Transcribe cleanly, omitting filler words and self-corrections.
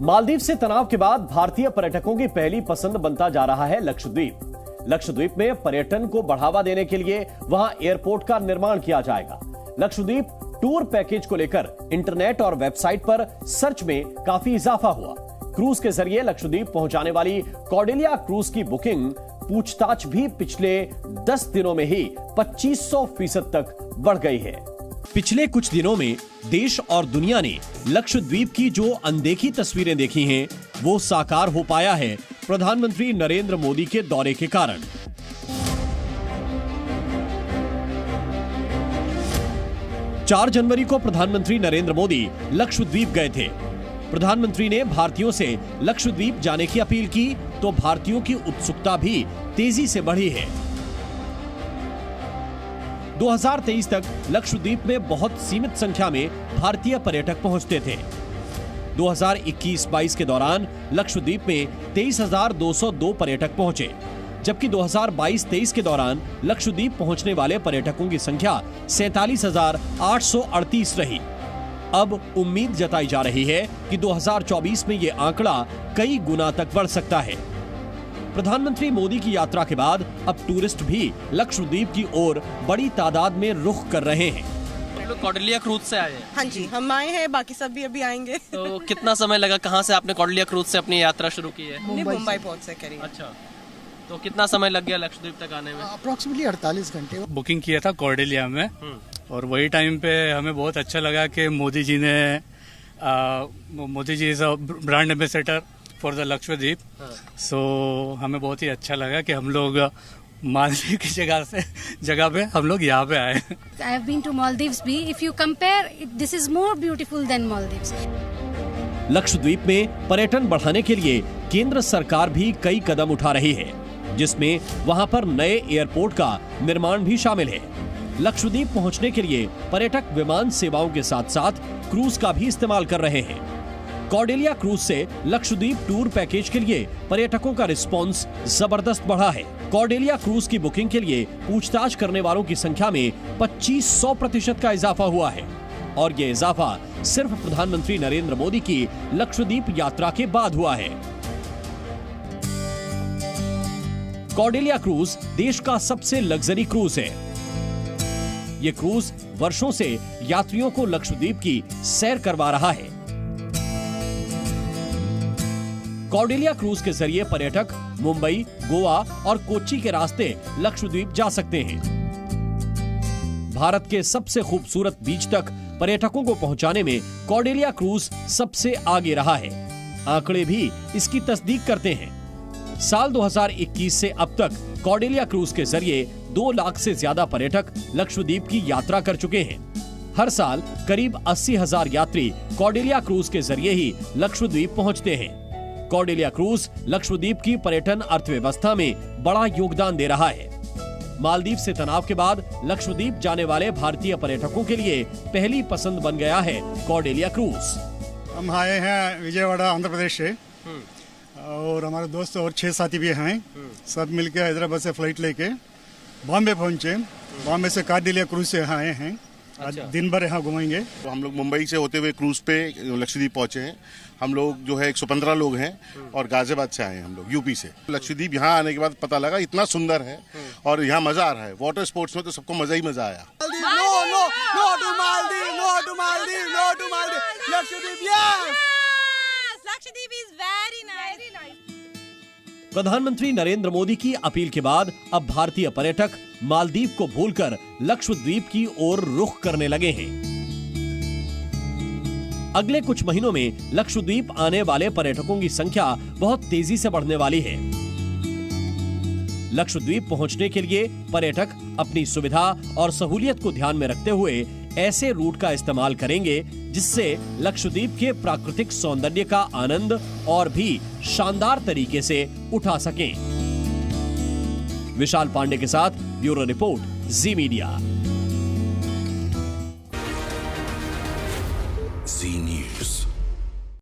मालदीव से तनाव के बाद भारतीय पर्यटकों की पहली पसंद बनता जा रहा है लक्षद्वीप। लक्षद्वीप में पर्यटन को बढ़ावा देने के लिए वहां एयरपोर्ट का निर्माण किया जाएगा। लक्षद्वीप टूर पैकेज को लेकर इंटरनेट और वेबसाइट पर सर्च में काफी इजाफा हुआ। क्रूज के जरिए लक्षद्वीप पहुंचाने वाली कॉर्डेलिया क्रूज की बुकिंग पूछताछ भी पिछले 10 दिनों में ही 2500% तक बढ़ गई है। पिछले कुछ दिनों में देश और दुनिया ने लक्षद्वीप की जो अनदेखी तस्वीरें देखी हैं, वो साकार हो पाया है प्रधानमंत्री नरेंद्र मोदी के दौरे के कारण। चार जनवरी को प्रधानमंत्री नरेंद्र मोदी लक्षद्वीप गए थे। प्रधानमंत्री ने भारतीयों से लक्षद्वीप जाने की अपील की तो भारतीयों की उत्सुकता भी तेजी से बढ़ी है। 2023 तक लक्षद्वीप में बहुत सीमित संख्या में भारतीय पर्यटक पहुंचते थे। 2021-22 के दौरान लक्षद्वीप में 23,202 पर्यटक पहुंचे, जबकि 2022-23 के दौरान लक्षद्वीप पहुंचने वाले पर्यटकों की संख्या 47,838 रही। अब उम्मीद जताई जा रही है कि 2024 में यह आंकड़ा कई गुना तक बढ़ सकता है। प्रधानमंत्री मोदी की यात्रा के बाद अब टूरिस्ट भी लक्षद्वीप की ओर बड़ी तादाद में रुख कर रहे हैं। लोग कॉर्डेलिया क्रूज से आए हैं? हाँ जी, हम आए हैं, बाकी सब भी अभी आएंगे। तो कितना समय लगा? कहाँ से आपने कॉर्डेलिया क्रूज से अपनी यात्रा शुरू की है? मुंबई पोर्ट से करी। अच्छा, तो कितना समय लग गया लक्षद्वीप तक आने में? अप्रोक्सीमेटली 48 घंटे। बुकिंग किया था कॉर्डेलिया में और वही टाइम पे हमें बहुत अच्छा लगा कि Modi ji is a brand ambassador for the Lakshadweep. So हमें बहुत ही अच्छा लगा कि हम लोग मालदीव की जगह पे हम लोग यहाँ पे आए। I have been to Maldives भी. If you compare, this is more beautiful than Maldives. Lakshadweep में पर्यटन बढ़ाने के लिए केंद्र सरकार भी कई कदम उठा रही है, जिसमें वहां पर नए एयरपोर्ट का निर्माण भी शामिल है। लक्षद्वीप पहुंचने के लिए पर्यटक विमान सेवाओं के साथ साथ क्रूज का भी इस्तेमाल कर रहे हैं। कॉर्डेलिया क्रूज से लक्षद्वीप टूर पैकेज के लिए पर्यटकों का रिस्पांस जबरदस्त बढ़ा है। कॉर्डेलिया क्रूज की बुकिंग के लिए पूछताछ करने वालों की संख्या में 2500% का इजाफा हुआ है और ये इजाफा सिर्फ प्रधानमंत्री नरेंद्र मोदी की लक्षद्वीप यात्रा के बाद हुआ है। कॉर्डेलिया क्रूज देश का सबसे लग्जरी क्रूज है। ये क्रूज वर्षों से यात्रियों को लक्षद्वीप की सैर करवा रहा है। कॉर्डेलिया क्रूज के जरिए पर्यटक मुंबई, गोवा और कोच्चि के रास्ते लक्षद्वीप जा सकते हैं। भारत के सबसे खूबसूरत बीच तक पर्यटकों को पहुंचाने में कॉर्डेलिया क्रूज सबसे आगे रहा है। आंकड़े भी इसकी तस्दीक करते हैं। साल 2021 से अब तक कॉर्डेलिया क्रूज के जरिए 2 लाख से ज्यादा पर्यटक लक्षद्वीप की यात्रा कर चुके हैं। हर साल करीब 80,000 यात्री कॉर्डेलिया क्रूज के जरिए ही लक्षद्वीप पहुंचते हैं। कॉर्डेलिया क्रूज लक्षद्वीप की पर्यटन अर्थव्यवस्था में बड़ा योगदान दे रहा है। मालदीव से तनाव के बाद लक्षद्वीप जाने वाले भारतीय पर्यटकों के लिए पहली पसंद बन गया है कॉर्डेलिया क्रूज। हम आए हैं विजयवाड़ा, आंध्र प्रदेश से और हमारे दोस्त और 6 साथी भी हैं। सब मिलकर हैदराबाद से फ्लाइट लेके बॉम्बे पहुंचे। बॉम्बे से कॉर्डेलिया क्रूज से यहाँ आए हैं। आज दिन भर यहाँ घुमाएंगे। तो हम लोग मुंबई से होते हुए क्रूज पे लक्षद्वीप पहुंचे हैं। हम लोग जो है 115 लोग हैं और गाजियाबाद से आए हैं हम लोग, यूपी से। लक्षद्वीप यहाँ आने के बाद पता लगा इतना सुंदर है और यहाँ मजा आ रहा है। वाटर स्पोर्ट्स में तो सबको मजा ही मजा आया। प्रधानमंत्री नरेंद्र मोदी की अपील के बाद अब भारतीय पर्यटक मालदीव को भूलकर लक्षद्वीप की ओर रुख करने लगे हैं। अगले कुछ महीनों में लक्षद्वीप आने वाले पर्यटकों की संख्या बहुत तेजी से बढ़ने वाली है। लक्षद्वीप पहुंचने के लिए पर्यटक अपनी सुविधा और सहूलियत को ध्यान में रखते हुए ऐसे रूट का इस्तेमाल करेंगे जिससे लक्षद्वीप के प्राकृतिक सौंदर्य का आनंद और भी शानदार तरीके से उठा सकें। विशाल पांडे के साथ ब्यूरो रिपोर्ट, जी मीडिया।